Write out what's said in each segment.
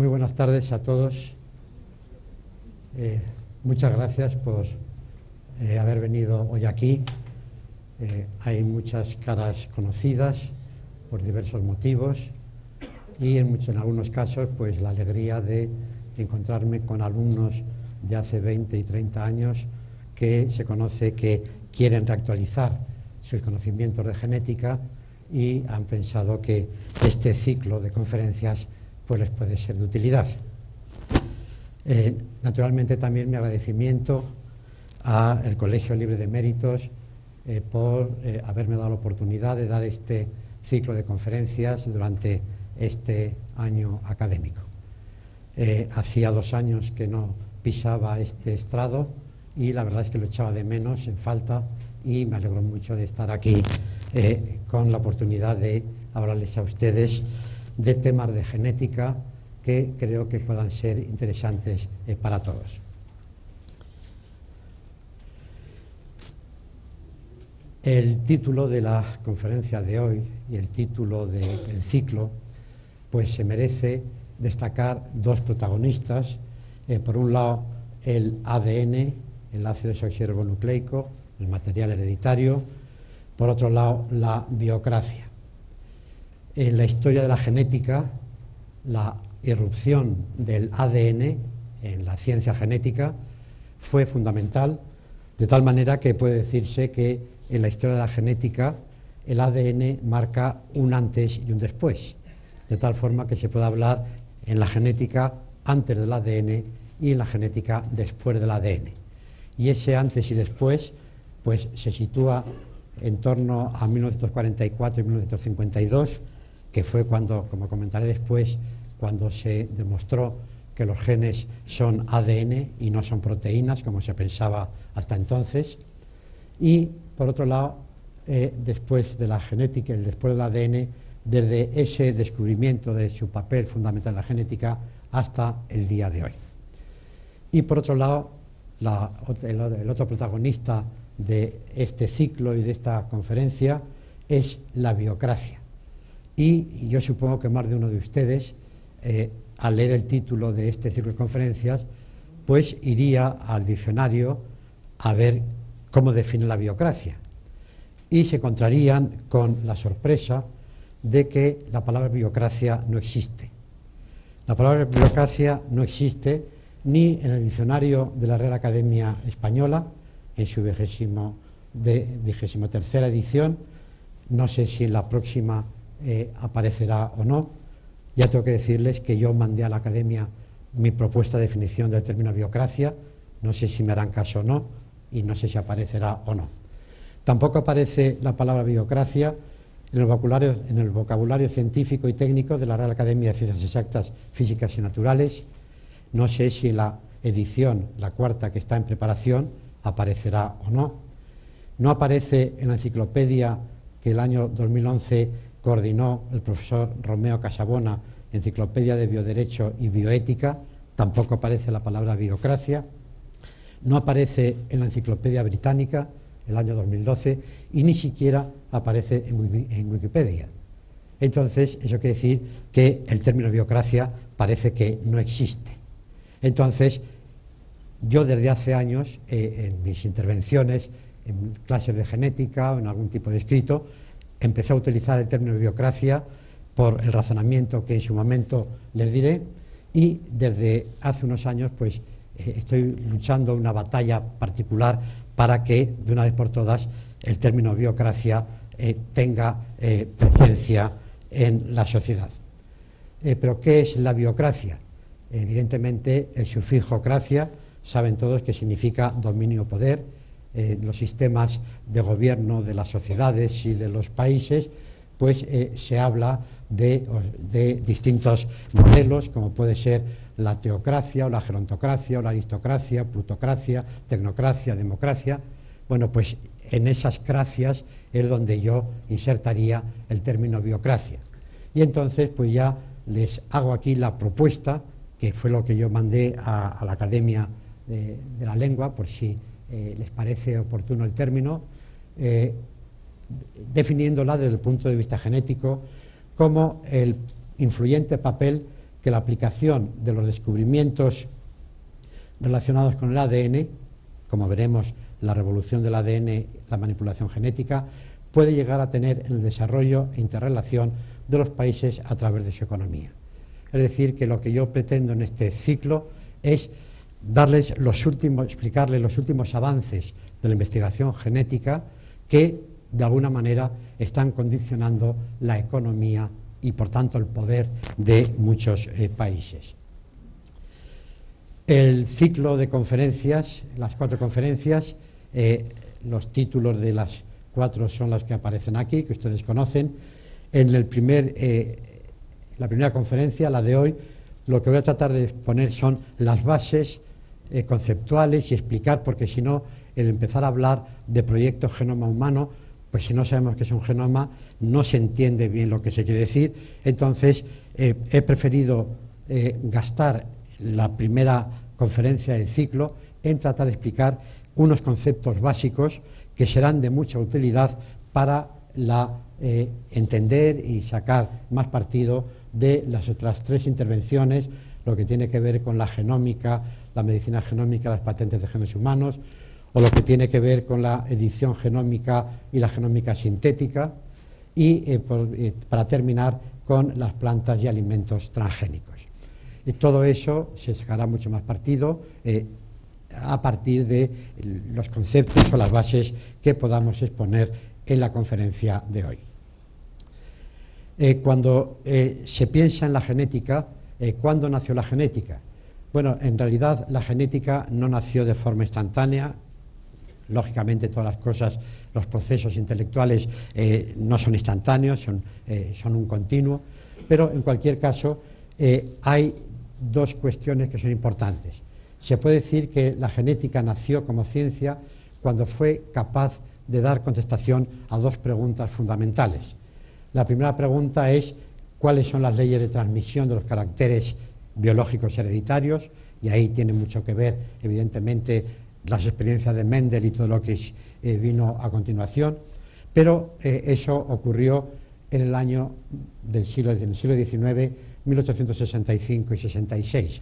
Muy buenas tardes a todos. Muchas gracias por haber venido hoy aquí. Hay muchas caras conocidas por diversos motivos y en algunos casos pues la alegría de encontrarme con alumnos de hace 20 y 30 años que se conoce que quieren reactualizar sus conocimientos de genética y han pensado que este ciclo de conferencias pues les puede ser de utilidad. Naturalmente también mi agradecimiento al Colegio Libre de Méritos por haberme dado la oportunidad de dar este ciclo de conferencias durante este año académico. Hacía 2 años que no pisaba este estrado y la verdad es que lo echaba de menos, en falta, y me alegro mucho de estar aquí con la oportunidad de hablarles a ustedes de temas de genética que creo que puedan ser interesantes para todos. El título de la conferencia de hoy y el título del ciclo pues se merece destacar 2 protagonistas. Por un lado, el ADN, el ácido desoxirribonucleico, el material hereditario. Por otro lado, la biocracia. En la historia de la genética, la irrupción del ADN en la ciencia genética fue fundamental, de tal manera que puede decirse que en la historia de la genética el ADN marca un antes y un después, de tal forma que se puede hablar en la genética antes del ADN y en la genética después del ADN. Y ese antes y después pues se sitúa en torno a 1944 y 1952, que fue cuando, como comentaré después, cuando se demostró que los genes son ADN y no son proteínas, como se pensaba hasta entonces. Y, por otro lado, después de la genética y después del ADN, desde ese descubrimiento de su papel fundamental en la genética hasta el día de hoy. Y, por otro lado, el otro protagonista de este ciclo y de esta conferencia es la biocracia. Y yo supongo que más de uno de ustedes, al leer el título de este ciclo de conferencias, pues iría al diccionario a ver cómo define la biocracia. Y se encontrarían con la sorpresa de que la palabra biocracia no existe. La palabra biocracia no existe ni en el diccionario de la Real Academia Española, en su 23ª edición. No sé si en la próxima aparecerá o no. Ya tengo que decirles que yo mandé a la Academia mi propuesta de definición del término biocracia. No sé si me harán caso o no, y no sé si aparecerá o no. Tampoco aparece la palabra biocracia en el vocabulario científico y técnico de la Real Academia de Ciencias Exactas, Físicas y Naturales. No sé si en la edición, la 4ª que está en preparación, aparecerá o no. No aparece en la enciclopedia que el año 2011 coordinó el profesor Romeo Casabona, Enciclopedia de Bioderecho y Bioética. Tampoco aparece la palabra biocracia. No aparece en la Enciclopedia Británica, el año 2012, y ni siquiera aparece en Wikipedia. Entonces, eso quiere decir que el término biocracia parece que no existe. Entonces, yo desde hace años, en mis intervenciones, en clases de genética o en algún tipo de escrito, empecé a utilizar el término biocracia por el razonamiento que en su momento les diré, y desde hace unos años pues estoy luchando una batalla particular para que de una vez por todas el término biocracia tenga presencia en la sociedad. ¿Pero qué es la biocracia? Evidentemente el sufijo cracia, saben todos que significa dominio o poder. Los sistemas de gobierno de las sociedades y de los países, pues se habla de distintos modelos, como puede ser la teocracia o la gerontocracia o la aristocracia, plutocracia, tecnocracia, democracia. Bueno, pues en esas cracias es donde yo insertaría el término biocracia. Y entonces pues ya les hago aquí la propuesta, que fue lo que yo mandé a la Academia de la Lengua, por si les parece oportuno el término, definiéndola desde el punto de vista genético como el influyente papel que la aplicación de los descubrimientos relacionados con el ADN, como veremos, la revolución del ADN, la manipulación genética, puede llegar a tener el desarrollo e interrelación de los países a través de su economía. Es decir, que lo que yo pretendo en este ciclo es explicarles los últimos avances de la investigación genética que, de alguna manera, están condicionando la economía y, por tanto, el poder de muchos países. El ciclo de conferencias, las 4 conferencias, los títulos de las 4 son los que aparecen aquí, que ustedes conocen. En la primera conferencia, la de hoy, lo que voy a tratar de exponer son las bases conceptuales y explicar, porque si no, el empezar a hablar de proyecto genoma humano, pues si no sabemos qué es un genoma, no se entiende bien lo que se quiere decir. Entonces, he preferido gastar la primera conferencia del ciclo en tratar de explicar unos conceptos básicos que serán de mucha utilidad para entender y sacar más partido de las otras 3 intervenciones, lo que tiene que ver con la genómica, la medicina genómica, las patentes de genes humanos, o lo que tiene que ver con la edición genómica y la genómica sintética, y para terminar con las plantas y alimentos transgénicos. Y todo eso se sacará mucho más partido a partir de los conceptos o las bases que podamos exponer en la conferencia de hoy. Cuando se piensa en la genética, ¿cuándo nació la genética? Bueno, en realidad la genética no nació de forma instantánea. Lógicamente todas las cosas, los procesos intelectuales no son instantáneos, son un continuo, pero en cualquier caso hay 2 cuestiones que son importantes. Se puede decir que la genética nació como ciencia cuando fue capaz de dar contestación a 2 preguntas fundamentales. La primera pregunta es cuáles son las leyes de transmisión de los caracteres biológicos hereditarios, y ahí tiene mucho que ver, evidentemente, las experiencias de Mendel y todo lo que vino a continuación, pero eso ocurrió en el año del siglo XIX, 1865 y 66.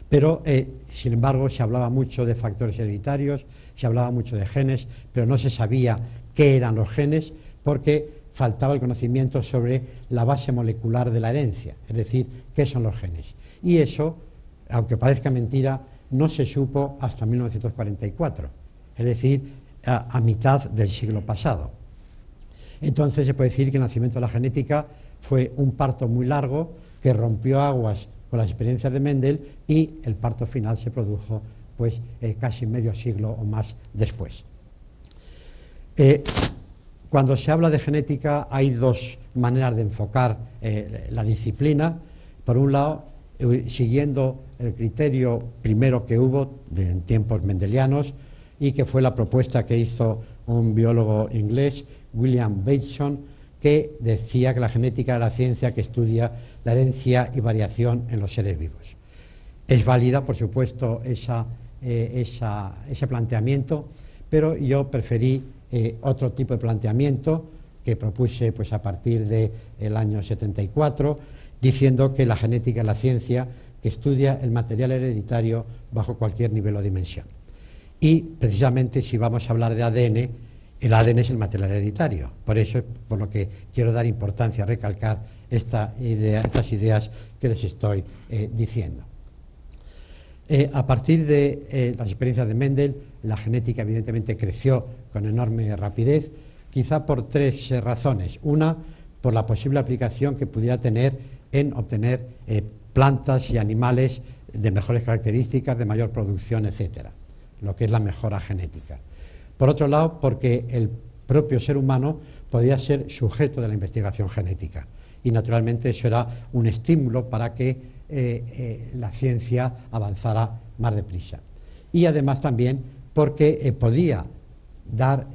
Pero, sin embargo, se hablaba mucho de factores hereditarios, se hablaba mucho de genes, pero no se sabía qué eran los genes porque faltaba el conocimiento sobre la base molecular de la herencia, es decir, qué son los genes. Y eso, aunque parezca mentira, no se supo hasta 1944, es decir, a mitad del siglo pasado. Entonces se puede decir que el nacimiento de la genética fue un parto muy largo que rompió aguas con las experiencias de Mendel, y el parto final se produjo pues casi medio siglo o más después. Cuando se habla de genética hay 2 maneras de enfocar la disciplina. Por un lado, siguiendo el criterio primero que hubo en tiempos mendelianos, y que fue la propuesta que hizo un biólogo inglés, William Bateson, que decía que la genética era la ciencia que estudia la herencia y variación en los seres vivos. Es válida, por supuesto, ese planteamiento, pero yo preferí otro tipo de planteamiento que propuse pues, a partir del año 74, diciendo que la genética es la ciencia que estudia el material hereditario bajo cualquier nivel o dimensión. Y, precisamente, si vamos a hablar de ADN, el ADN es el material hereditario. Por eso es por lo que quiero dar importancia a recalcar estas ideas que les estoy diciendo. A partir de las experiencias de Mendel, la genética evidentemente creció con enorme rapidez, quizá por 3 razones. Una, por la posible aplicación que pudiera tener en obtener plantas y animales de mejores características, de mayor producción, etcétera, lo que es la mejora genética. Por otro lado, porque el propio ser humano podía ser sujeto de la investigación genética, y naturalmente eso era un estímulo para que la ciencia avanzara más deprisa. Y además también porque podía dar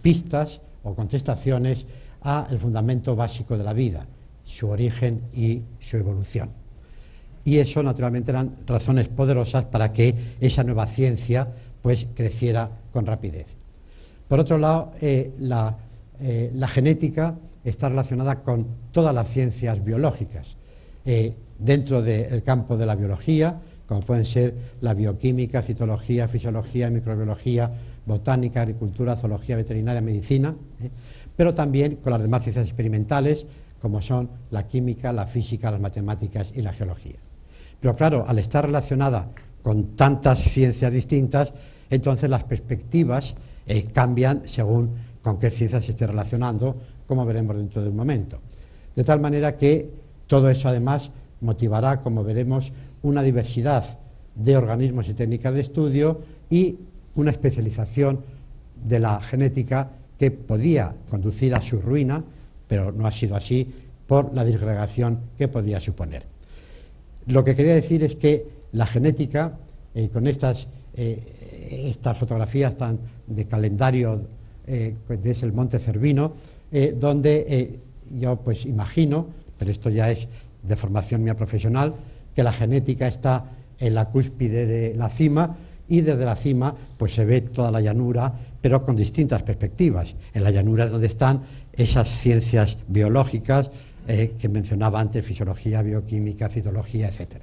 pistas o contestaciones al fundamento básico de la vida, su origen y su evolución. Y eso naturalmente eran razones poderosas para que esa nueva ciencia pues creciera con rapidez. Por otro lado, la genética está relacionada con todas las ciencias biológicas. dentro del campo de la biología, como pueden ser la bioquímica, citología, fisiología, microbiología, botánica, agricultura, zoología veterinaria, medicina, pero también con las demás ciencias experimentales, como son la química, la física, las matemáticas y la geología. Pero claro, al estar relacionada con tantas ciencias distintas, entonces las perspectivas cambian según con qué ciencias se esté relacionando, como veremos dentro de un momento. De tal manera que todo eso además motivará, como veremos, una diversidad de organismos y técnicas de estudio y una especialización de la genética que podía conducir a su ruina, pero no ha sido así por la disgregación que podía suponer. Lo que quería decir es que la genética, con estas fotografías tan de calendario, es el Monte Cervino, donde yo pues imagino, pero esto ya es de formación mía profesional, que la genética está en la cúspide de la cima y desde la cima pues se ve toda la llanura, pero con distintas perspectivas. En la llanura es donde están esas ciencias biológicas que mencionaba antes, fisiología, bioquímica, citología, etc.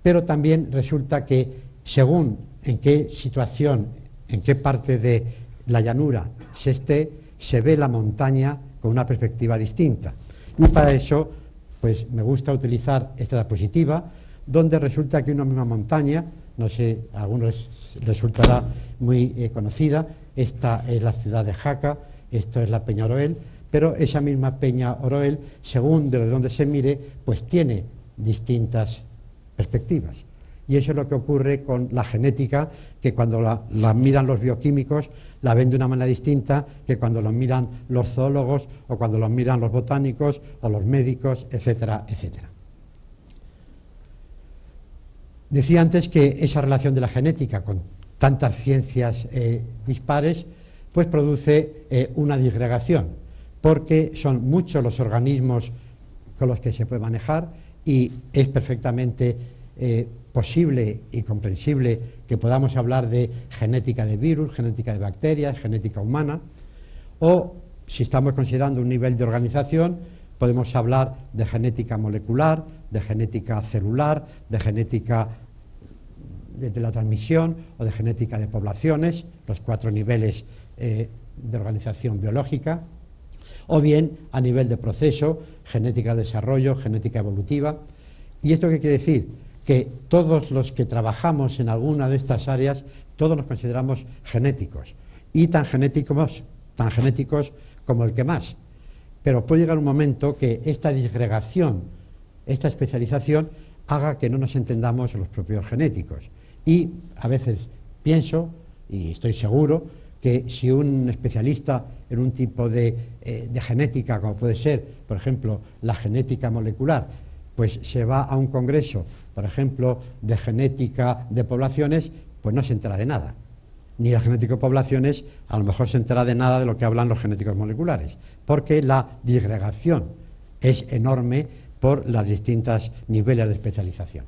Pero también resulta que según en qué situación, en qué parte de la llanura se esté, se ve la montaña con una perspectiva distinta. Y para eso, pues me gusta utilizar esta diapositiva, donde resulta que una misma montaña, no sé, a algunos les resultará muy conocida, esta es la ciudad de Jaca, esto es la Peña Oroel, pero esa misma Peña Oroel, según de donde se mire, pues tiene distintas perspectivas. Y eso es lo que ocurre con la genética, que cuando la miran los bioquímicos, la ven de una manera distinta que cuando lo miran los zoólogos o cuando lo miran los botánicos o los médicos, etcétera, etcétera. Decía antes que esa relación de la genética con tantas ciencias dispares, pues produce una disgregación, porque son muchos los organismos con los que se puede manejar y es perfectamente posible y comprensible que podamos hablar de genética de virus, genética de bacterias, genética humana, o si estamos considerando un nivel de organización, podemos hablar de genética molecular, de genética celular, de genética de la transmisión o de genética de poblaciones, los 4 niveles de organización biológica, o bien a nivel de proceso, genética de desarrollo, genética evolutiva. ¿Y esto qué quiere decir? Que todos los que trabajamos en alguna de estas áreas, todos nos consideramos genéticos, y tan genéticos como el que más. Pero puede llegar un momento que esta disgregación, esta especialización, haga que no nos entendamos los propios genéticos. Y a veces pienso, y estoy seguro, que si un especialista en un tipo de genética, como puede ser, por ejemplo, la genética molecular, pues se va a un congreso, por ejemplo, de genética de poblaciones, pues no se entera de nada. Ni la genética de poblaciones a lo mejor se entera de nada de lo que hablan los genéticos moleculares, porque la disgregación es enorme por los distintos niveles de especialización.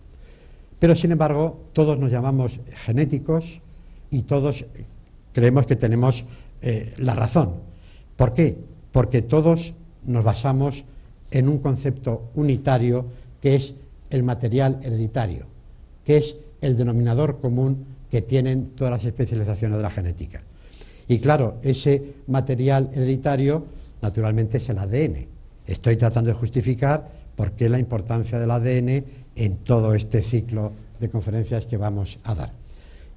Pero, sin embargo, todos nos llamamos genéticos y todos creemos que tenemos la razón. ¿Por qué? Porque todos nos basamos en un concepto unitario que es el material hereditario, que es el denominador común que tienen todas las especializaciones de la genética. Y claro, ese material hereditario naturalmente es el ADN. Estoy tratando de justificar por qué la importancia del ADN en todo este ciclo de conferencias que vamos a dar.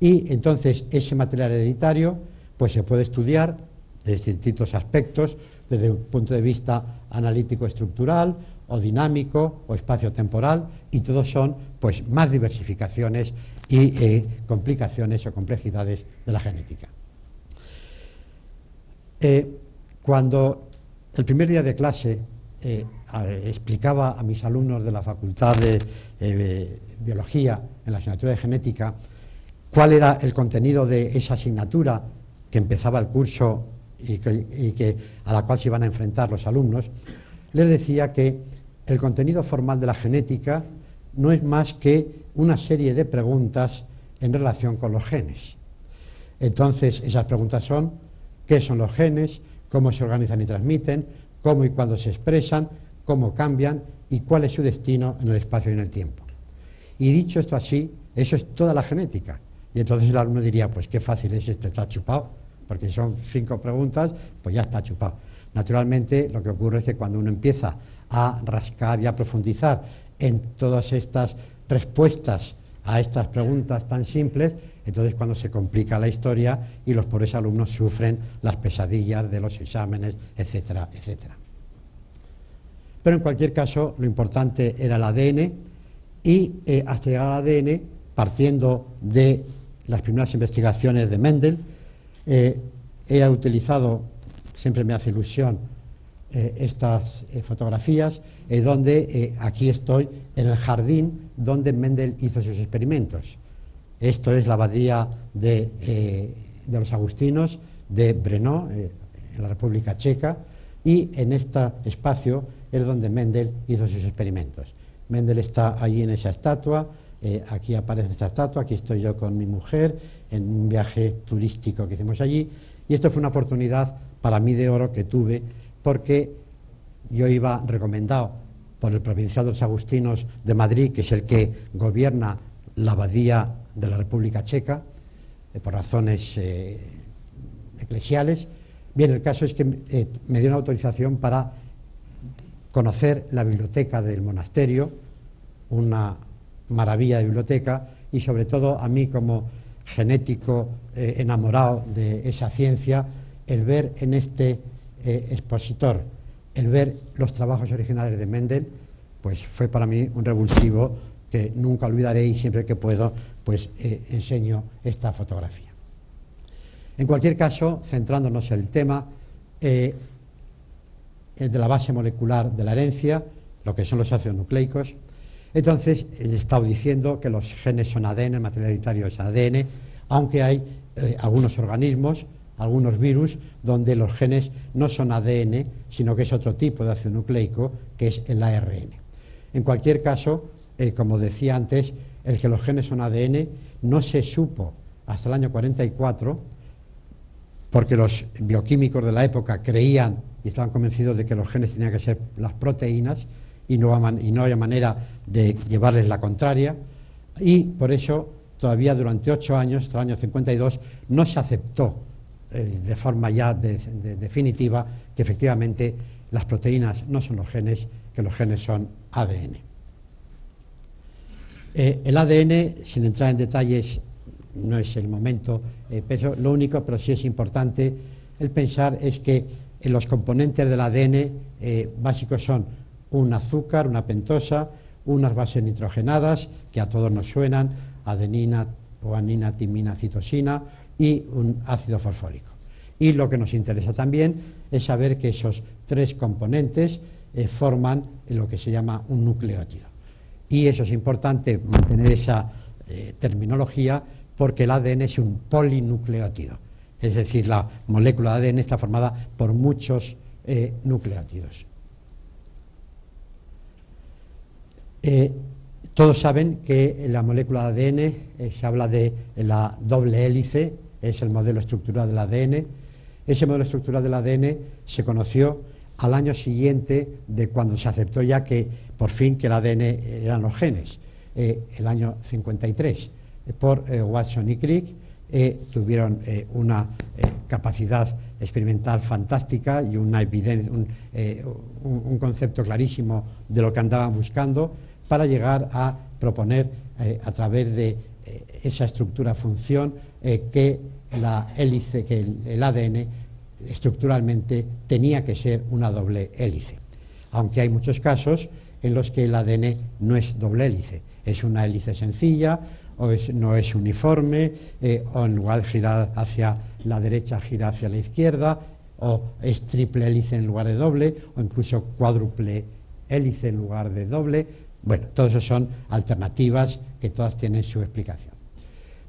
Y entonces ese material hereditario pues se puede estudiar desde distintos aspectos, desde un punto de vista analítico estructural o dinámico o espacio-temporal, y todos son pues más diversificaciones y complicaciones o complejidades de la genética. Cuando el primer día de clase explicaba a mis alumnos de la Facultad de Biología en la asignatura de Genética cuál era el contenido de esa asignatura que empezaba el curso y que a la cual se iban a enfrentar los alumnos, les decía que el contenido formal de la genética no es más que una serie de preguntas en relación con los genes. Entonces, esas preguntas son: ¿qué son los genes? ¿Cómo se organizan y transmiten? ¿Cómo y cuándo se expresan? cómo cambian y cuál es su destino en el espacio y en el tiempo. Y dicho esto así, eso es toda la genética. Y entonces el alumno diría, pues qué fácil es esto, está chupado, porque son 5 preguntas, pues ya está chupado. Naturalmente, lo que ocurre es que cuando uno empieza a rascar y a profundizar en todas estas respuestas a estas preguntas tan simples, entonces cuando se complica la historia y los pobres alumnos sufren las pesadillas de los exámenes, etcétera, etcétera. Pero en cualquier caso, lo importante era el ADN y hasta llegar al ADN, partiendo de las primeras investigaciones de Mendel, he utilizado, siempre me hace ilusión, estas fotografías, donde aquí estoy en el jardín donde Mendel hizo sus experimentos. Esto es la abadía de los agustinos de Brno, en la República Checa, y en este espacio es donde Mendel hizo sus experimentos. Mendel está allí en esa estatua, aquí aparece esta estatua, aquí estoy yo con mi mujer en un viaje turístico que hicimos allí, y esto fue una oportunidad para mí de oro que tuve, porque yo iba recomendado por el provincial de los agustinos de Madrid, que es el que gobierna la abadía de la República Checa, por razones eclesiales. Bien, el caso es que me dio una autorización para conocer la biblioteca del monasterio, una maravilla de biblioteca, y sobre todo a mí como genético enamorado de esa ciencia, el ver en este expositor, el ver los trabajos originales de Mendel, pues fue para mí un revulsivo que nunca olvidaré, y siempre que puedo pues enseño esta fotografía. En cualquier caso, centrándonos en el tema de la base molecular de la herencia, lo que son los ácidos nucleicos, entonces he estado diciendo que los genes son ADN, el material hereditario es ADN, aunque hay algunos organismos, algunos virus, donde los genes no son ADN, sino que es otro tipo de ácido nucleico, que es el ARN. En cualquier caso, como decía antes, el que los genes son ADN no se supo hasta el año 44, porque los bioquímicos de la época creían y estaban convencidos de que los genes tenían que ser las proteínas y no había manera de llevarles la contraria, y por eso todavía durante 8 años, hasta el año 52, no se aceptó de forma ya definitiva que efectivamente las proteínas no son los genes, que los genes son ADN. El ADN, sin entrar en detalles, no es el momento, pero lo único, pero sí es importante el pensar, es que los componentes del ADN básicos son un azúcar, una pentosa, unas bases nitrogenadas, que a todos nos suenan, adenina, guanina, timina, citosina, y un ácido fosfórico. Y lo que nos interesa también es saber que esos 3 componentes forman lo que se llama un nucleótido. Y eso es importante mantener esa terminología, porque el ADN es un polinucleótido, es decir, la molécula de ADN está formada por muchos nucleótidos. Todos saben que en la molécula de ADN se habla de la doble hélice, es el modelo estructural del ADN. Ese modelo estructural del ADN se conoció al año siguiente de cuando se aceptó ya que por fin que el ADN eran los genes, el año 53, por Watson y Crick. Tuvieron una capacidad experimental fantástica y una evidencia, un concepto clarísimo de lo que andaban buscando, para llegar a proponer a través de esa estructura-función que la hélice, que el ADN estructuralmente tenía que ser una doble hélice, aunque hay muchos casos en los que el ADN no es doble hélice, es una hélice sencilla, o no es uniforme, o en lugar de girar hacia la derecha gira hacia la izquierda, o es triple hélice en lugar de doble, o incluso cuádruple hélice en lugar de doble. Bueno, todas esas son alternativas que todas tienen su explicación.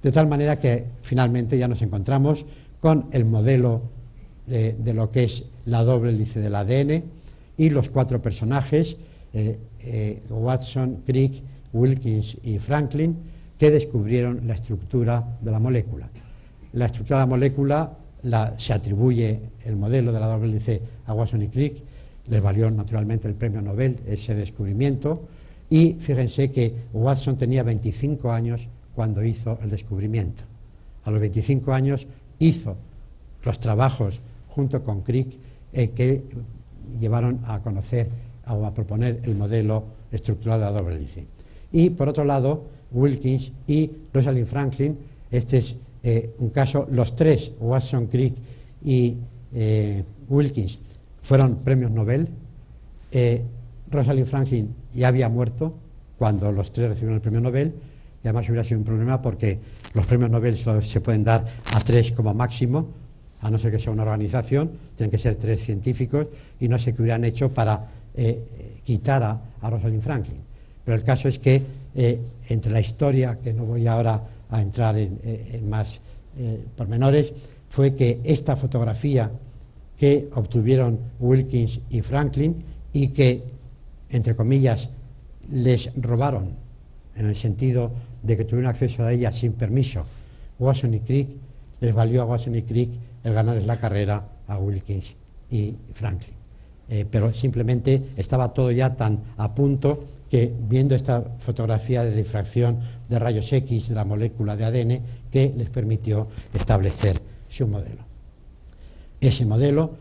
De tal manera que finalmente ya nos encontramos con el modelo de lo que es la doble hélice del ADN y los 4 personajes, Watson, Crick, Wilkins y Franklin, que descubrieron la estructura de la molécula. La estructura de la molécula se atribuye el modelo de la doble hélice a Watson y Crick. les valió naturalmente el premio Nobel ese descubrimiento, y fíjense que Watson tenía 25 años cuando hizo el descubrimiento. A los 25 años hizo los trabajos junto con Crick que llevaron a conocer o a proponer el modelo estructural de la doble hélice. Y por otro lado, Wilkins y Rosalind Franklin, este es un caso, los tres, Watson, Crick y Wilkins, fueron premios Nobel. Rosalind Franklin ya había muerto cuando los tres recibieron el premio Nobel, y además hubiera sido un problema porque los premios Nobel solo se pueden dar a tres como máximo, a no ser que sea una organización, tienen que ser tres científicos, y no sé qué hubieran hecho para quitar a Rosalind Franklin. Pero el caso es que entre la historia, que no voy ahora a entrar en más pormenores, fue que esta fotografía que obtuvieron Wilkins y Franklin, y que, entre comillas, les robaron, en el sentido de que tuvieron acceso a ella sin permiso, Watson y Crick, les valió a Watson y Crick el ganarles la carrera a Wilkins y Franklin. Pero simplemente estaba todo ya tan a punto que, viendo esta fotografía de difracción de rayos X de la molécula de ADN, que les permitió establecer su modelo. Ese modelo,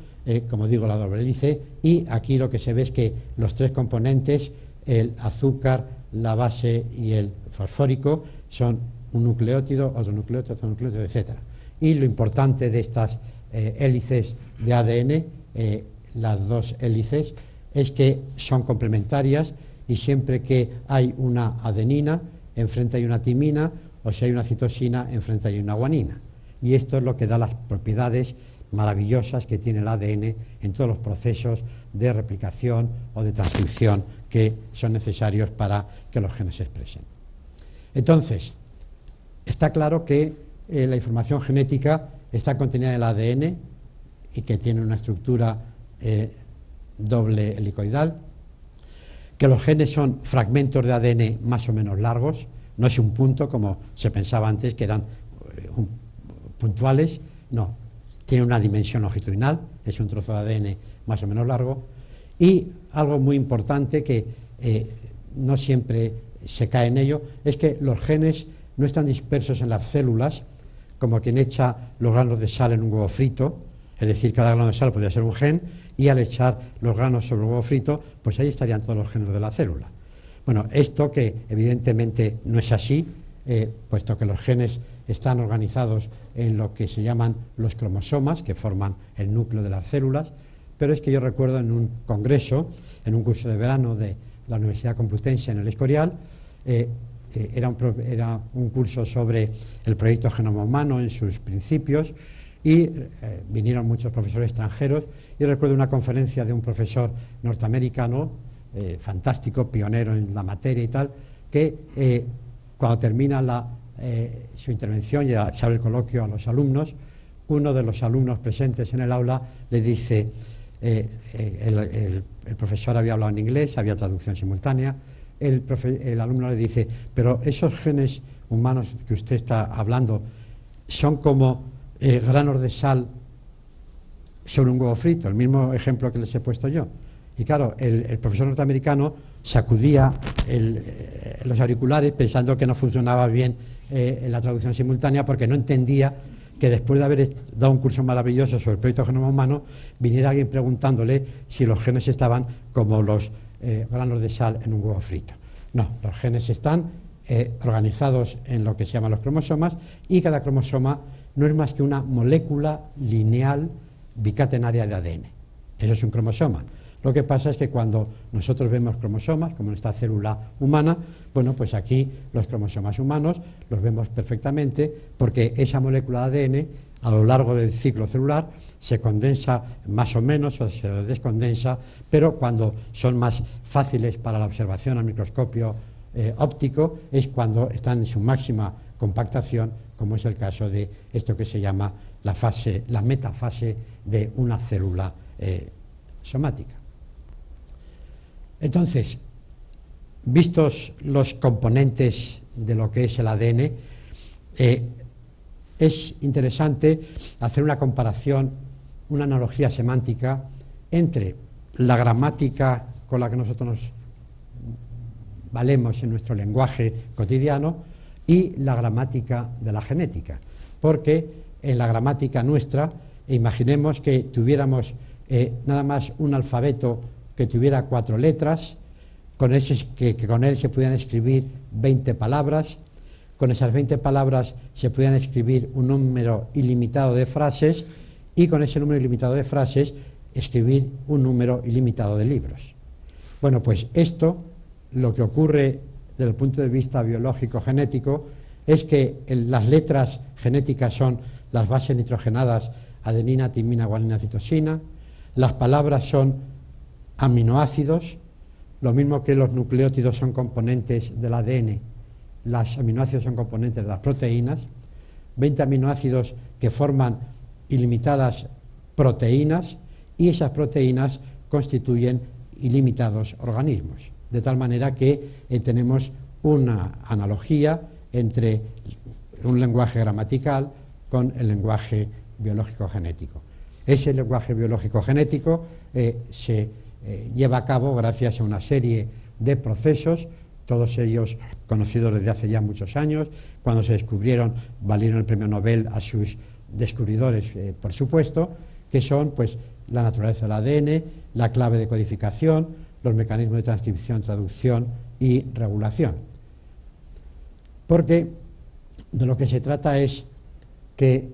como digo, la doble hélice, y aquí lo que se ve es que los tres componentes, el azúcar, la base y el fosfórico, son un nucleótido, otro nucleótido, etc. Y lo importante de estas hélices de ADN, las dos hélices, es que son complementarias, y siempre que hay una adenina, enfrente hay una timina, o si hay una citosina, enfrente hay una guanina. Y esto es lo que da las propiedades maravillosas que tiene el ADN en todos los procesos de replicación o de transcripción que son necesarios para que los genes se expresen. Entonces, está claro que la información genética está contenida en el ADN y que tiene una estructura doble helicoidal, que los genes son fragmentos de ADN más o menos largos, no es un punto como se pensaba antes, que eran puntuales, no, tiene una dimensión longitudinal, es un trozo de ADN más o menos largo. Y algo muy importante que no siempre se cae en ello, es que los genes no están dispersos en las células como quien echa los granos de sal en un huevo frito, es decir, cada grano de sal podría ser un gen, y al echar los granos sobre el huevo frito, pues ahí estarían todos los genes de la célula. Bueno, esto que evidentemente no es así, puesto que los genes están organizados en lo que se llaman los cromosomas, que forman el núcleo de las células, pero es que yo recuerdo en un congreso, en un curso de verano de la Universidad Complutense en el Escorial, era un curso sobre el proyecto Genoma Humano en sus principios, y vinieron muchos profesores extranjeros, y recuerdo una conferencia de un profesor norteamericano, fantástico, pionero en la materia y tal, que cuando termina su intervención y se abre el coloquio a los alumnos, uno de los alumnos presentes en el aula le dice, el profesor había hablado en inglés, había traducción simultánea, el alumno le dice, pero esos genes humanos que usted está hablando son como granos de sal sobre un huevo frito, el mismo ejemplo que les he puesto yo. Y claro, el profesor norteamericano sacudía los auriculares pensando que no funcionaba bien la traducción simultánea, porque no entendía que después de haber dado un curso maravilloso sobre el proyecto Genoma Humano, viniera alguien preguntándole si los genes estaban como los granos de sal en un huevo frito. No, los genes están organizados en lo que se llaman los cromosomas, y cada cromosoma no es más que una molécula lineal bicatenaria de ADN. Eso es un cromosoma. Lo que pasa es que cuando nosotros vemos cromosomas, como en esta célula humana, bueno, pues aquí los cromosomas humanos los vemos perfectamente, porque esa molécula de ADN a lo largo del ciclo celular se condensa más o menos o se descondensa, pero cuando son más fáciles para la observación al microscopio óptico es cuando están en su máxima compactación, como es el caso de esto que se llama la metafase de una célula somática. Entonces, vistos los componentes de lo que es el ADN, es interesante hacer una comparación, una analogía semántica entre la gramática con la que nosotros nos valemos en nuestro lenguaje cotidiano y la gramática de la genética, porque en la gramática nuestra, imaginemos que tuviéramos nada más un alfabeto que tuviera 4 letras, que con él se pudieran escribir 20 palabras, con esas 20 palabras se pudieran escribir un número ilimitado de frases y con ese número ilimitado de frases escribir un número ilimitado de libros. Bueno, pues esto, lo que ocurre desde el punto de vista biológico-genético, es que las letras genéticas son las bases nitrogenadas adenina, timina, guanina, citosina, las palabras son aminoácidos, lo mismo que los nucleótidos son componentes del ADN, los aminoácidos son componentes de las proteínas, 20 aminoácidos que forman ilimitadas proteínas y esas proteínas constituyen ilimitados organismos, de tal manera que tenemos una analogía entre un lenguaje gramatical con el lenguaje biológico-genético. Ese lenguaje biológico-genético se lleva a cabo gracias a una serie de procesos, todos ellos conocidos desde hace ya muchos años. Cuando se descubrieron, valieron el premio Nobel a sus descubridores, por supuesto, que son pues la naturaleza del ADN, la clave de codificación, los mecanismos de transcripción, traducción y regulación. Porque de lo que se trata es que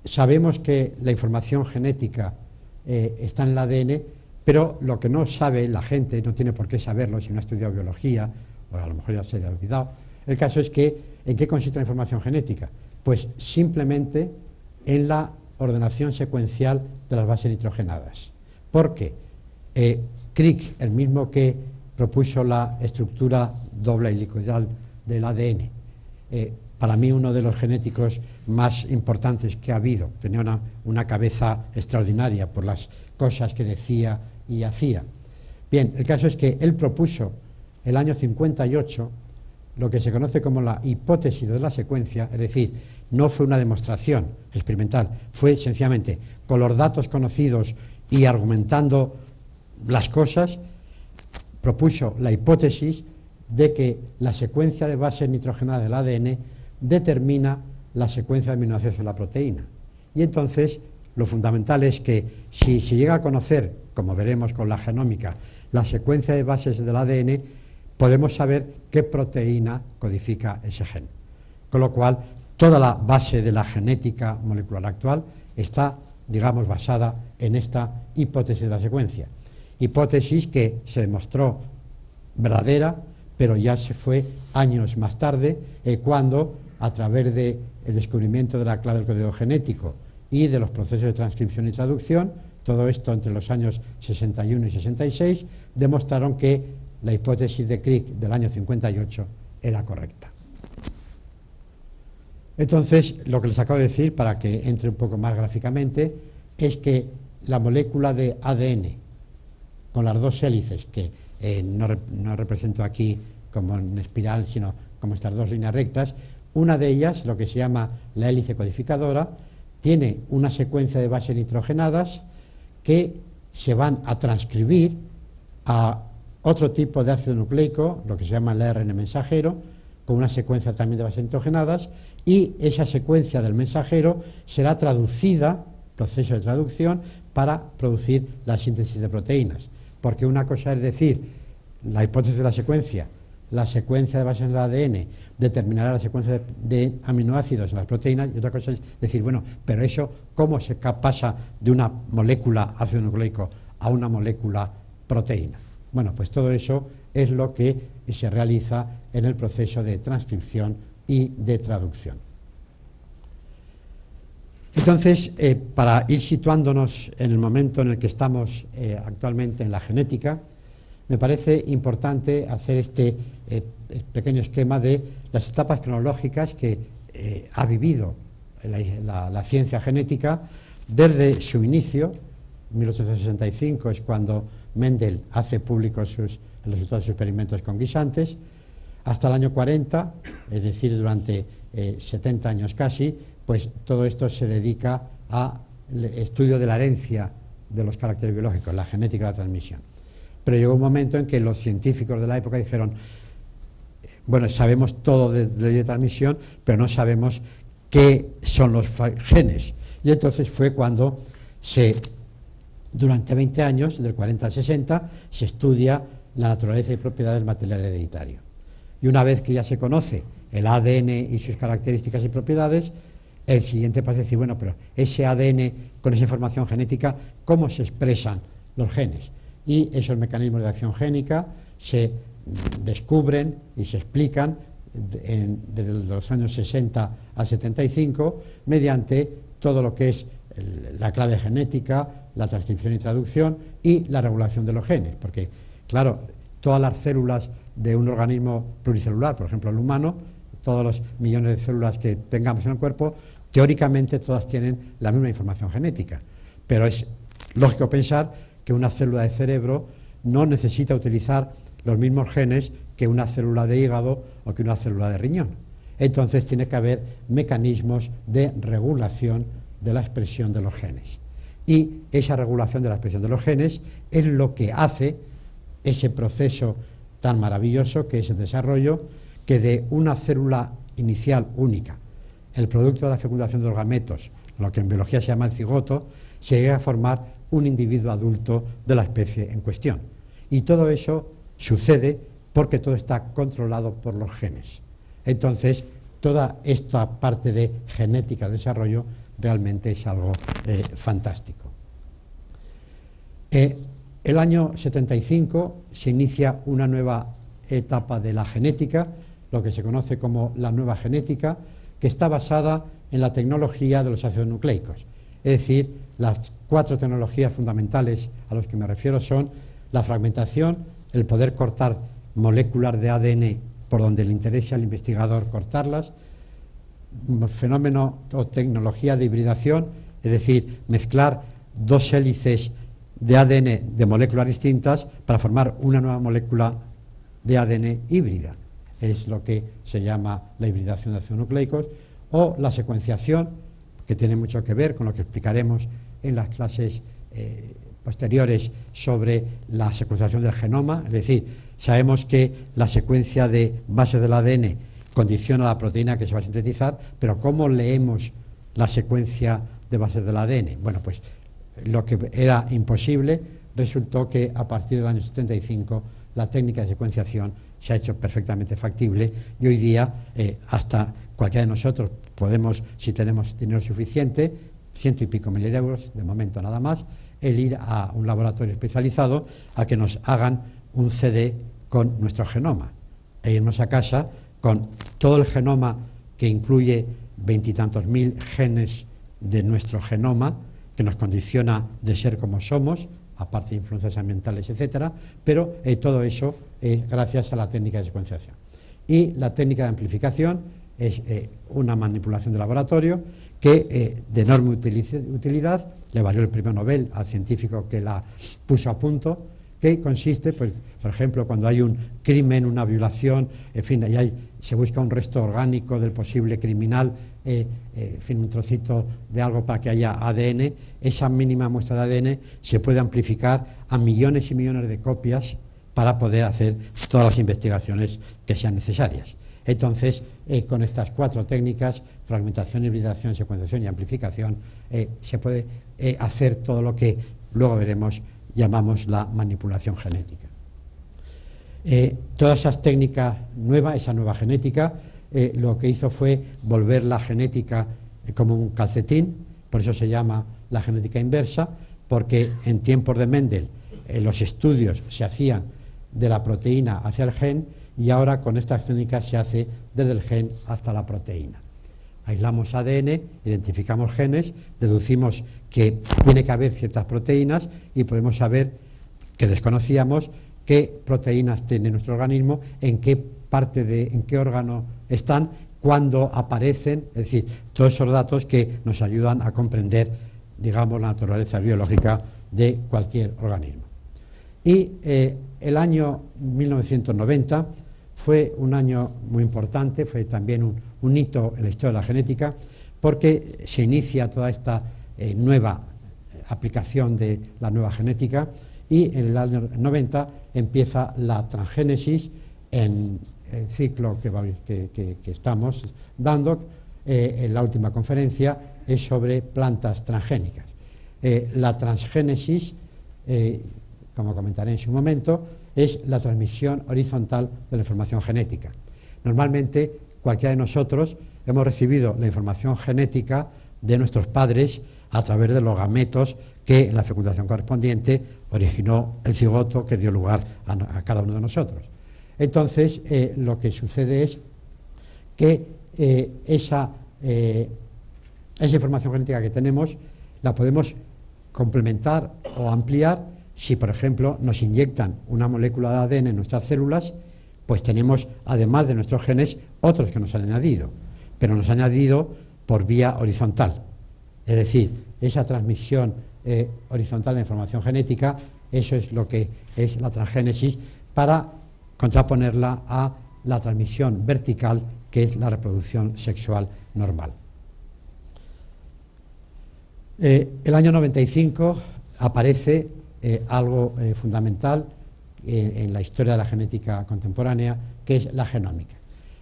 sabemos que la información genética está en el ADN, pero lo que no sabe la gente, no tiene por qué saberlo si no ha estudiado biología, o a lo mejor ya se le ha olvidado, el caso es que, ¿en qué consiste la información genética? Pues simplemente en la ordenación secuencial de las bases nitrogenadas. Porque Crick, el mismo que propuso la estructura doble helicoidal del ADN, para mí uno de los genéticos más importantes que ha habido, tenía una cabeza extraordinaria por las cosas que decía y hacía. Bien, el caso es que él propuso el año 58 lo que se conoce como la hipótesis de la secuencia, es decir, no fue una demostración experimental, fue sencillamente con los datos conocidos y argumentando las cosas, propuso la hipótesis de que la secuencia de bases nitrogenadas del ADN determina la secuencia de aminoácidos de la proteína. Y entonces lo fundamental es que si se llega a conocer, como veremos con la genómica, la secuencia de bases del ADN, podemos saber qué proteína codifica ese gen. Con lo cual, toda la base de la genética molecular actual está, digamos, basada en esta hipótesis de la secuencia. Hipótesis que se demostró verdadera, pero ya se fue años más tarde, cuando, a través del descubrimiento de la clave del código genético y de los procesos de transcripción y traducción, todo esto entre los años 61 y 66, demostraron que la hipótesis de Crick del año 58 era correcta. Entonces, lo que les acabo de decir, para que entre un poco más gráficamente, es que la molécula de ADN, con las dos hélices, que no represento aquí como en espiral, sino como estas dos líneas rectas, una de ellas, lo que se llama la hélice codificadora, tiene una secuencia de bases nitrogenadas que se van a transcribir a otro tipo de ácido nucleico, lo que se llama el ARN mensajero, con una secuencia también de bases nitrogenadas, y esa secuencia del mensajero será traducida, proceso de traducción, para producir la síntesis de proteínas. Porque una cosa es decir, la hipótesis de la secuencia de bases del ADN determinará la secuencia de aminoácidos en las proteínas, y otra cosa es decir, bueno, pero eso, ¿cómo se pasa de una molécula ácido nucleico a una molécula proteína? Bueno, pues todo eso es lo que se realiza en el proceso de transcripción y de traducción. Entonces, para ir situándonos en el momento en el que estamos actualmente en la genética, me parece importante hacer este pequeño esquema de las etapas cronológicas que ha vivido la ciencia genética desde su inicio. 1865 es cuando Mendel hace públicos el resultado de sus experimentos con guisantes, hasta el año 40, es decir, durante 70 años casi, pues todo esto se dedica al estudio de la herencia de los caracteres biológicos, la genética de la transmisión. Pero llegó un momento en que los científicos de la época dijeron, bueno, sabemos todo de ley de transmisión, pero no sabemos qué son los genes. Y entonces fue cuando durante 20 años, del 40 al 60, se estudia la naturaleza y propiedades del material hereditario. Y una vez que ya se conoce el ADN y sus características y propiedades, el siguiente paso es decir, bueno, pero ese ADN con esa información genética, ¿cómo se expresan los genes? Y esos mecanismos de acción génica se descubren y se explican desde los años 60 al 75 mediante todo lo que es la clave genética, la transcripción y traducción y la regulación de los genes, porque, claro, todas las células de un organismo pluricelular, por ejemplo el humano, todos los millones de células que tengamos en el cuerpo, teóricamente todas tienen la misma información genética, pero es lógico pensar que una célula de cerebro no necesita utilizar los mismos genes que una célula de hígado o que una célula de riñón. Entonces tiene que haber mecanismos de regulación de la expresión de los genes. Y esa regulación de la expresión de los genes es lo que hace ese proceso tan maravilloso que es el desarrollo, que de una célula inicial única, el producto de la fecundación de los gametos, lo que en biología se llama el cigoto, se llega a formar un individuo adulto de la especie en cuestión. Y todo eso sucede porque todo está controlado por los genes. Entonces, toda esta parte de genética de desarrollo realmente es algo fantástico. El año 75 se inicia una nueva etapa de la genética, lo que se conoce como la nueva genética, que está basada en la tecnología de los ácidos nucleicos. Es decir, las 4 tecnologías fundamentales a las que me refiero son la fragmentación, el poder cortar moléculas de ADN por donde le interese al investigador cortarlas, fenómeno o tecnología de hibridación, es decir, mezclar 2 hélices de ADN de moléculas distintas para formar una nueva molécula de ADN híbrida. Es lo que se llama la hibridación de ácidos nucleicos, o la secuenciación, que tiene mucho que ver con lo que explicaremos en las clases posteriores sobre la secuenciación del genoma. Es decir, sabemos que la secuencia de bases del ADN condiciona la proteína que se va a sintetizar, pero ¿cómo leemos la secuencia de bases del ADN? Bueno, pues lo que era imposible resultó que a partir del año 75 la técnica de secuenciación se ha hecho perfectamente factible y hoy día hasta cualquiera de nosotros podemos, si tenemos dinero suficiente, 100 y pico mil euros, de momento nada más, el ir a un laboratorio especializado a que nos hagan un CD con nuestro genoma e irnos a casa con todo el genoma, que incluye 20 y tantos mil genes de nuestro genoma, que nos condiciona de ser como somos, aparte de influencias ambientales, etcétera, pero todo eso es gracias a la técnica de secuenciación. Y la técnica de amplificación es una manipulación de laboratorio que de enorme utilidad, le valió el premio Nobel al científico que la puso a punto, que consiste, pues, por ejemplo, cuando hay un crimen, una violación, en fin, se busca un resto orgánico del posible criminal, en fin, un trocito de algo para que haya ADN, esa mínima muestra de ADN se puede amplificar a millones y millones de copias para poder hacer todas las investigaciones que sean necesarias. Entonces, con estas 4 técnicas, fragmentación, hibridación, secuenciación y amplificación, se puede hacer todo lo que luego veremos llamamos la manipulación genética. Todas esas técnicas nuevas, esa nueva genética, lo que hizo fue volver la genética como un calcetín, por eso se llama la genética inversa, porque en tiempos de Mendel los estudios se hacían de la proteína hacia el gen y ahora con estas técnicas se hace desde el gen hasta la proteína. Aislamos ADN, identificamos genes, deducimos que tiene que haber ciertas proteínas y podemos saber, que desconocíamos, qué proteínas tiene nuestro organismo, en qué órgano están, cuándo aparecen, es decir, todos esos datos que nos ayudan a comprender, digamos, la naturaleza biológica de cualquier organismo. Y el año 1990 fue un año muy importante, fue también un hito en la historia de la genética, porque se inicia toda esta nueva aplicación de la nueva genética, y en el año 90 empieza la transgénesis en el ciclo que estamos dando. En la última conferencia es sobre plantas transgénicas. La transgénesis, como comentaré en su momento, es la transmisión horizontal de la información genética. Normalmente, cualquiera de nosotros hemos recibido la información genética de nuestros padres a través de los gametos que en la fecundación correspondiente originó el cigoto que dio lugar a cada uno de nosotros. Entonces, lo que sucede es que esa información genética que tenemos la podemos complementar o ampliar si, por ejemplo, nos inyectan una molécula de ADN en nuestras células, pues tenemos, además de nuestros genes, otros que nos han añadido, pero nos han añadido por vía horizontal. Es decir, esa transmisión horizontal de información genética, eso es lo que es la transgénesis, para contraponerla a la transmisión vertical, que es la reproducción sexual normal. El año 95 aparece algo fundamental en la historia de la genética contemporánea, que es la genómica.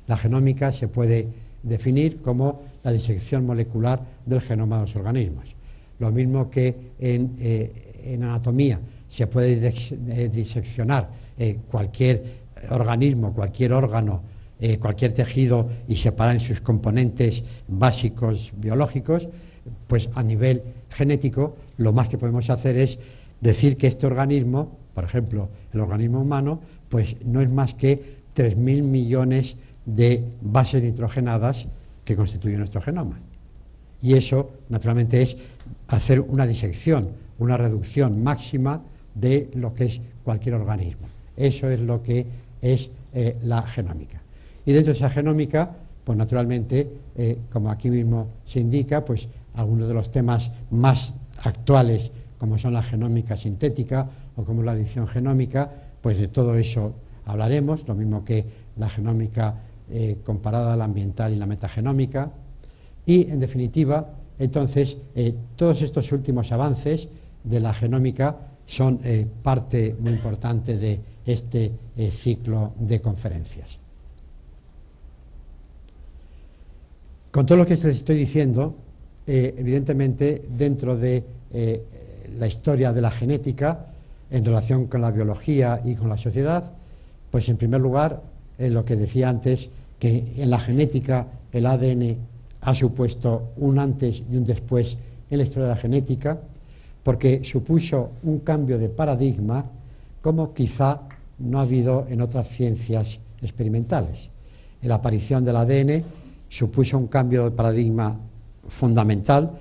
La genómica se puede definir como la disección molecular del genoma de los organismos. Lo mismo que en anatomía se puede diseccionar cualquier organismo, cualquier órgano, cualquier tejido y separar en sus componentes básicos biológicos, pues a nivel genético lo más que podemos hacer es decir que este organismo, por ejemplo, el organismo humano, pues no es más que 3.000 millones de bases nitrogenadas que constituyen nuestro genoma. Y eso, naturalmente, es hacer una disección, una reducción máxima de lo que es cualquier organismo. Eso es lo que es la genómica. Y dentro de esa genómica, pues naturalmente, como aquí mismo se indica, pues algunos de los temas más actuales, como son la genómica sintética o como la edición genómica, pues de todo eso hablaremos, lo mismo que la genómica comparada a la ambiental y la metagenómica. Y, en definitiva, entonces, todos estos últimos avances de la genómica son parte muy importante de este ciclo de conferencias. Con todo lo que les estoy diciendo, evidentemente, dentro de la historia de la genética, en relación con la biología y con la sociedad, pues en primer lugar, lo que decía antes, que en la genética el ADN ha supuesto un antes y un después en la historia de la genética, porque supuso un cambio de paradigma como quizá no ha habido en otras ciencias experimentales. La aparición del ADN supuso un cambio de paradigma fundamental,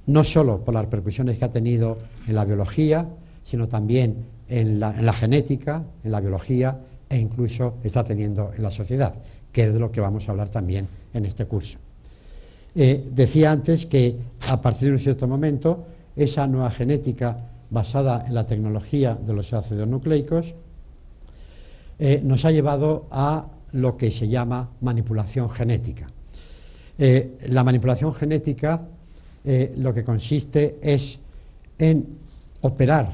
no solo por las repercusiones que ha tenido en la biología, sino también en la genética, en la biología e incluso está teniendo en la sociedad, que es de lo que vamos a hablar también en este curso. Decía antes que a partir de un cierto momento esa nueva genética basada en la tecnología de los ácidos nucleicos nos ha llevado a lo que se llama manipulación genética. La manipulación genética lo que consiste es en operar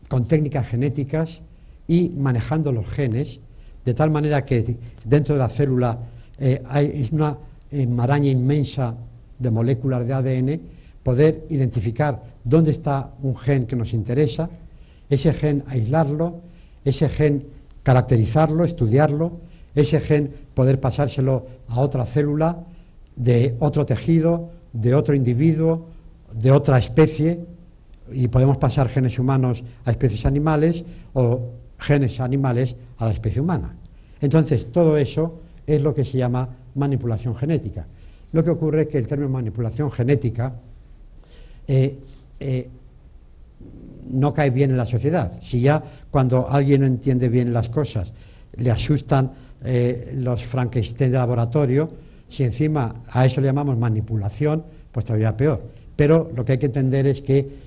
con técnicas genéticas y manejando los genes de tal manera que dentro de la célula hay una maraña inmensa de moléculas de ADN, poder identificar dónde está un gen que nos interesa, ese gen aislarlo, ese gen caracterizarlo, estudiarlo, ese gen poder pasárselo a otra célula de otro tejido, de otro individuo, de otra especie, y podemos pasar genes humanos a especies animales o genes animales a la especie humana. Entonces, todo eso es lo que se llama manipulación genética. Lo que ocurre es que el término manipulación genética no cae bien en la sociedad. Si ya cuando alguien no entiende bien las cosas le asustan los Frankenstein de laboratorio, si encima a eso le llamamos manipulación, pues todavía peor. Pero lo que hay que entender es que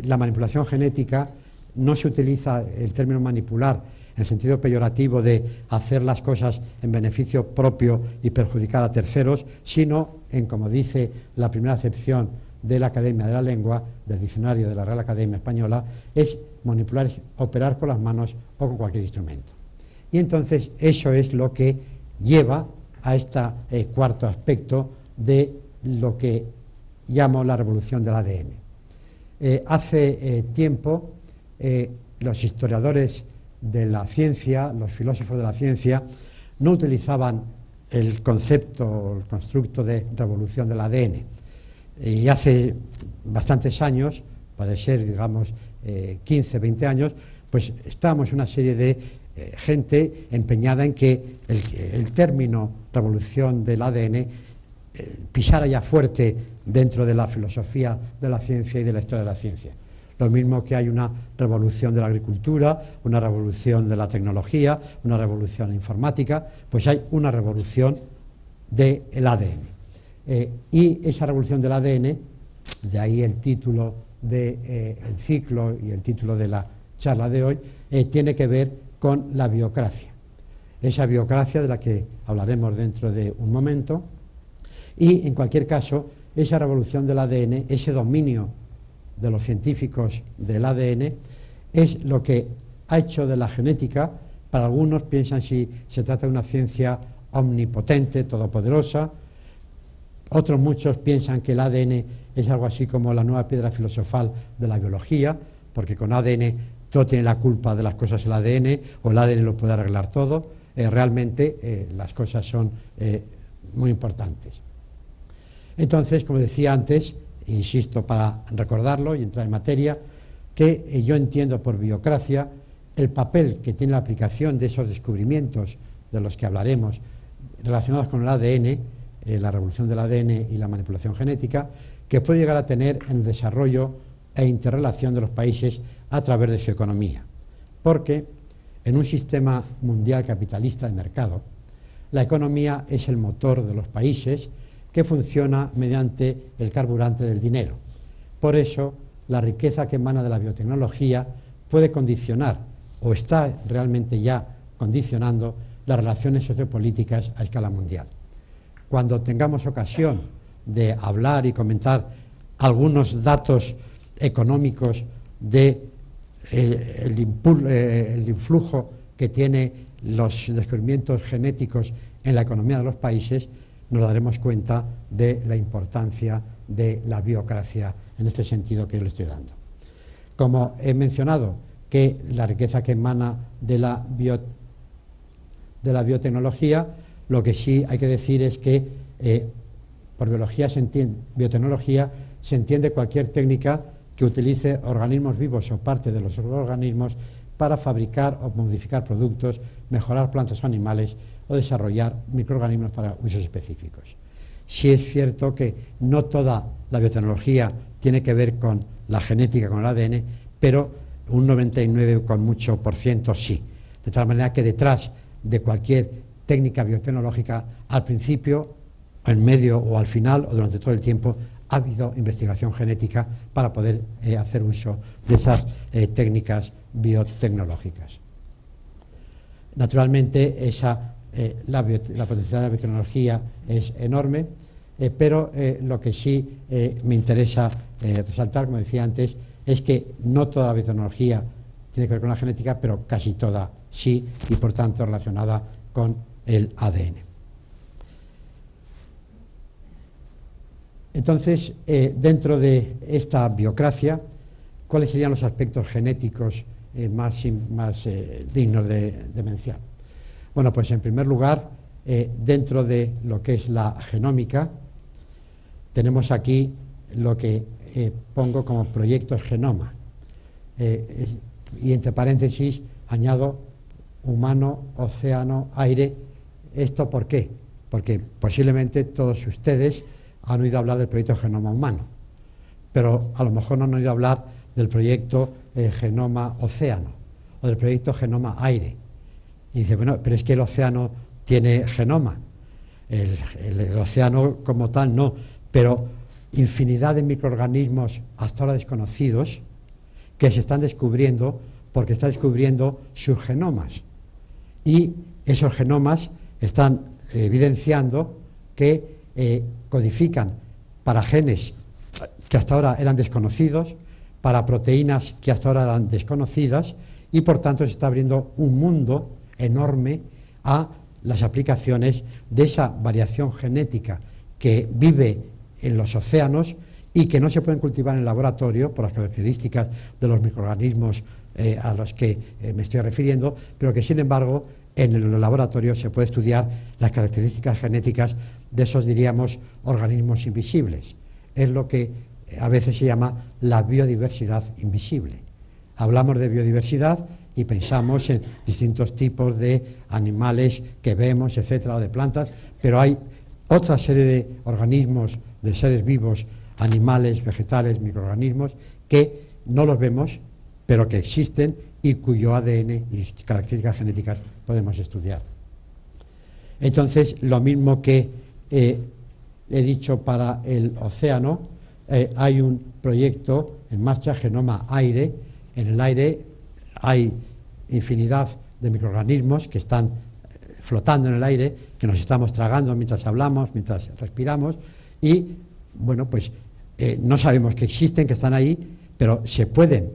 la manipulación genética no se utiliza el término manipular en el sentido peyorativo de hacer las cosas en beneficio propio y perjudicar a terceros, sino en, como dice la primera acepción de la Academia de la Lengua, del diccionario de la Real Academia Española, es manipular, es operar con las manos o con cualquier instrumento. Y entonces eso es lo que lleva a este cuarto aspecto de lo que llamo la revolución del ADN. Hace tiempo los historiadores de la ciencia, los filósofos de la ciencia, no utilizaban el concepto, el constructo de revolución del ADN. Y hace bastantes años, puede ser, digamos, 15, 20 años, pues estábamos una serie de gente empeñada en que el término revolución del ADN pisara ya fuerte dentro de la filosofía de la ciencia y de la historia de la ciencia. Lo mismo que hay una revolución de la agricultura, una revolución de la tecnología, una revolución informática, pues hay una revolución del ADN. Y esa revolución del ADN, de ahí el título del ciclo y el título de la charla de hoy, tiene que ver con la biocracia. Esa biocracia de la que hablaremos dentro de un momento. Y, en cualquier caso, esa revolución del ADN, ese dominio de los científicos del ADN, es lo que ha hecho de la genética. Para algunos piensan si se trata de una ciencia omnipotente, todopoderosa. Otros muchos piensan que el ADN es algo así como la nueva piedra filosofal de la biología, porque con ADN todo tiene la culpa de las cosas el ADN, o el ADN lo puede arreglar todo. Realmente las cosas son muy importantes. Entonces, como decía antes, insisto para recordarlo y entrar en materia, que yo entiendo por biocracia el papel que tiene la aplicación de esos descubrimientos de los que hablaremos relacionados con el ADN, la revolución del ADN y la manipulación genética, que puede llegar a tener en el desarrollo e interrelación de los países a través de su economía. Porque en un sistema mundial capitalista de mercado, la economía es el motor de los países que funciona mediante el carburante del dinero. Por eso, la riqueza que emana de la biotecnología puede condicionar, o está realmente ya condicionando, las relaciones sociopolíticas a escala mundial. Cuando tengamos ocasión de hablar y comentar algunos datos económicos de el influjo que tiene los descubrimientos genéticos en la economía de los países, nos daremos cuenta de la importancia de la biocracia en este sentido que yo le estoy dando. Como he mencionado que la riqueza que emana de la biotecnología, lo que sí hay que decir es que por biotecnología se entiende cualquier técnica que utilice organismos vivos o parte de los organismos para fabricar o modificar productos, mejorar plantas o animales o desarrollar microorganismos para usos específicos. Sí es cierto que no toda la biotecnología tiene que ver con la genética, con el ADN, pero un 99,8% sí. De tal manera que detrás de cualquier técnica biotecnológica, al principio, en medio o al final o durante todo el tiempo, ha habido investigación genética para poder hacer uso de esas técnicas biotecnológicas. Naturalmente, la potencialidad de la biotecnología es enorme, pero lo que sí me interesa resaltar, como decía antes, es que no toda la biotecnología tiene que ver con la genética, pero casi toda sí, y por tanto relacionada con el ADN. Entonces, dentro de esta biocracia, ¿cuáles serían los aspectos genéticos más dignos de mención? Bueno, pues en primer lugar, dentro de lo que es la genómica, tenemos aquí lo que pongo como proyectos genoma. Y entre paréntesis añado humano, océano, aire. ¿Esto por qué? Porque posiblemente todos ustedes han oído hablar del proyecto Genoma Humano, pero a lo mejor no han oído hablar del proyecto Genoma Océano o del proyecto Genoma Aire. Y dice, bueno, pero es que el océano tiene genoma. El océano como tal no, pero infinidad de microorganismos hasta ahora desconocidos que se están descubriendo porque está descubriendo sus genomas. Y esos genomas están evidenciando que codifican para genes que hasta ahora eran desconocidos, para proteínas que hasta ahora eran desconocidas, y por tanto se está abriendo un mundo enorme a las aplicaciones de esa variación genética que vive en los océanos y que no se pueden cultivar en el laboratorio por las características de los microorganismos a los que me estoy refiriendo, pero que sin embargo en el laboratorio se puede estudiar las características genéticas de esos, diríamos, organismos invisibles. Es lo que a veces se llama la biodiversidad invisible. Hablamos de biodiversidad y pensamos en distintos tipos de animales que vemos, etcétera, o de plantas, pero hay otra serie de organismos, de seres vivos, animales, vegetales, microorganismos, que no los vemos, pero que existen y cuyo ADN y características genéticas podemos estudiar. Entonces, lo mismo que he dicho para el océano, hay un proyecto en marcha, Genoma Aire. En el aire hay infinidad de microorganismos que están flotando en el aire, que nos estamos tragando mientras hablamos, mientras respiramos, y bueno, pues no sabemos que existen, que están ahí, pero se pueden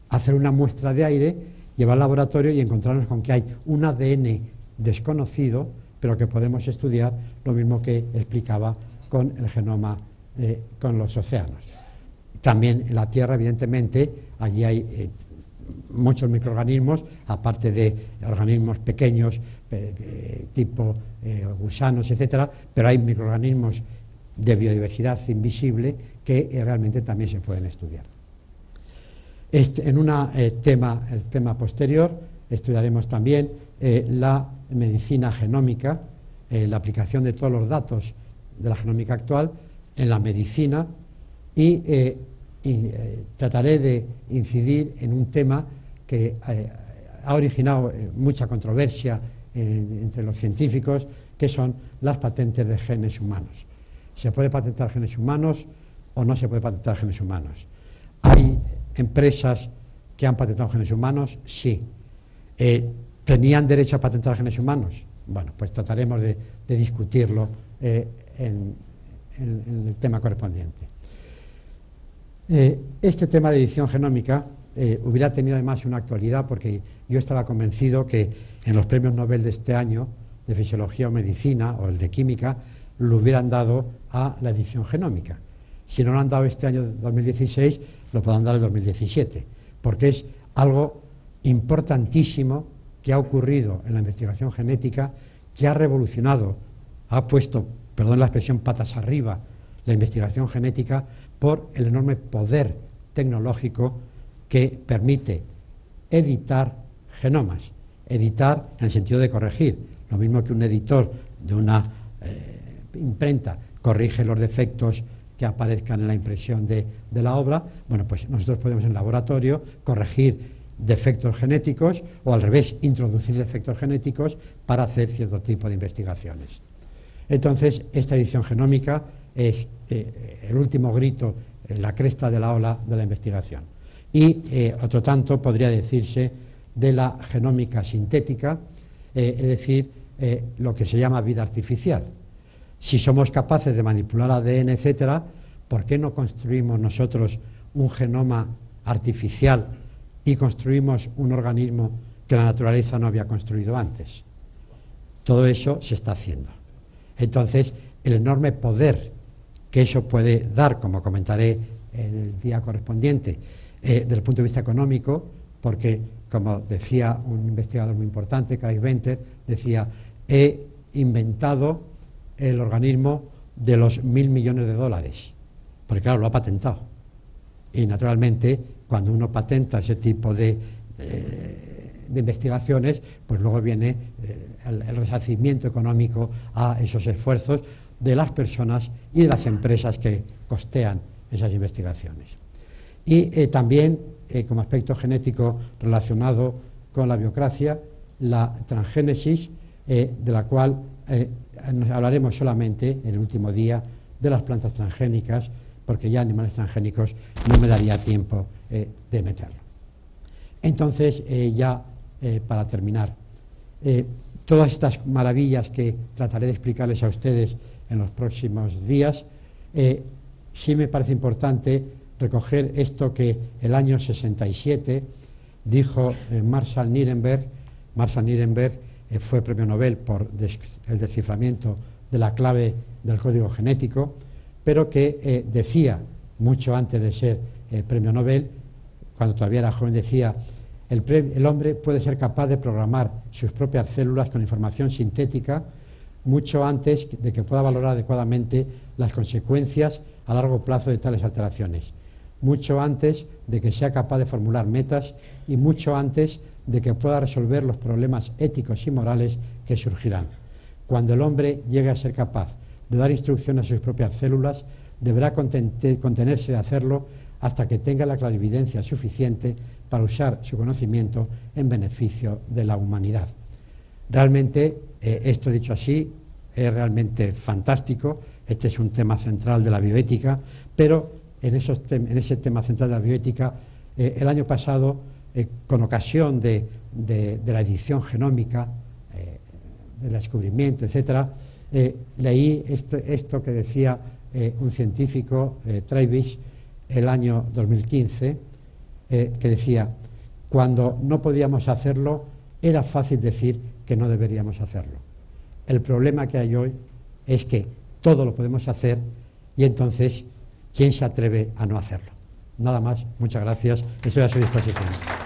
hacer una muestra de aire, llevar al laboratorio y encontrarnos con que hay un ADN desconocido, pero que podemos estudiar, lo mismo que explicaba con el genoma, con los océanos. También en la Tierra, evidentemente, allí hay muchos microorganismos, aparte de organismos pequeños, tipo gusanos, etcétera, pero hay microorganismos de biodiversidad invisible que realmente también se pueden estudiar. En el tema posterior estudiaremos también la medicina genómica, la aplicación de todos los datos de la genómica actual en la medicina y trataré de incidir en un tema que ha originado mucha controversia entre los científicos, que son las patentes de genes humanos. ¿Se puede patentar genes humanos o no se puede patentar genes humanos? ¿Hay empresas que han patentado genes humanos? Sí. ¿Tenían derecho a patentar genes humanos? Bueno, pues trataremos de discutirlo en el tema correspondiente. Este tema de edición genómica hubiera tenido además una actualidad, porque yo estaba convencido que en los premios Nobel de este año de Fisiología o Medicina o el de Química lo hubieran dado a la edición genómica. Si no lo han dado este año 2016, lo podrán dar en 2017, porque es algo importantísimo que ha ocurrido en la investigación genética, que ha revolucionado, ha puesto, perdón la expresión, patas arriba la investigación genética por el enorme poder tecnológico que permite editar genomas, editar en el sentido de corregir, lo mismo que un editor de una imprenta corrige los defectos que aparezcan en la impresión de la obra. Bueno, pues nosotros podemos en el laboratorio corregir defectos genéticos o al revés, introducir defectos genéticos para hacer cierto tipo de investigaciones. Entonces, esta edición genómica es el último grito, la cresta de la ola de la investigación. Y otro tanto podría decirse de la genómica sintética, es decir, lo que se llama vida artificial. Si somos capaces de manipular ADN, etcétera, ¿por qué no construimos nosotros un genoma artificial y construimos un organismo que la naturaleza no había construido antes? Todo eso se está haciendo. Entonces, el enorme poder que eso puede dar, como comentaré en el día correspondiente, desde el punto de vista económico, porque, como decía un investigador muy importante, Craig Venter, decía, he inventado el organismo de los 1.000 millones de dólares, porque claro, lo ha patentado. Y naturalmente, cuando uno patenta ese tipo de investigaciones, pues luego viene el resarcimiento económico a esos esfuerzos de las personas y de las empresas que costean esas investigaciones. Y también, como aspecto genético relacionado con la biocracia, la transgénesis, de la cual nos hablaremos solamente en el último día de las plantas transgénicas, porque ya animales transgénicos no me daría tiempo de meterlo. Entonces, para terminar, todas estas maravillas que trataré de explicarles a ustedes en los próximos días sí me parece importante recoger esto que el año 67 dijo Marshall Nirenberg. Marshall Nirenberg fue premio Nobel por el desciframiento de la clave del código genético, pero que decía, mucho antes de ser premio Nobel, cuando todavía era joven, decía: el hombre puede ser capaz de programar sus propias células con información sintética mucho antes de que pueda valorar adecuadamente las consecuencias a largo plazo de tales alteraciones, mucho antes de que sea capaz de formular metas y mucho antes de que pueda resolver los problemas éticos y morales que surgirán. Cuando el hombre llegue a ser capaz de dar instrucciones a sus propias células, deberá contenerse de hacerlo hasta que tenga la clarividencia suficiente para usar su conocimiento en beneficio de la humanidad. Realmente, esto dicho así, es realmente fantástico. Este es un tema central de la bioética, pero en ese tema central de la bioética, el año pasado, con ocasión de la edición genómica, del descubrimiento, etcétera, leí esto que decía un científico, Travis, el año 2015, que decía: cuando no podíamos hacerlo, era fácil decir que no deberíamos hacerlo. El problema que hay hoy es que todo lo podemos hacer y entonces, ¿quién se atreve a no hacerlo? Nada más, muchas gracias, estoy a su disposición.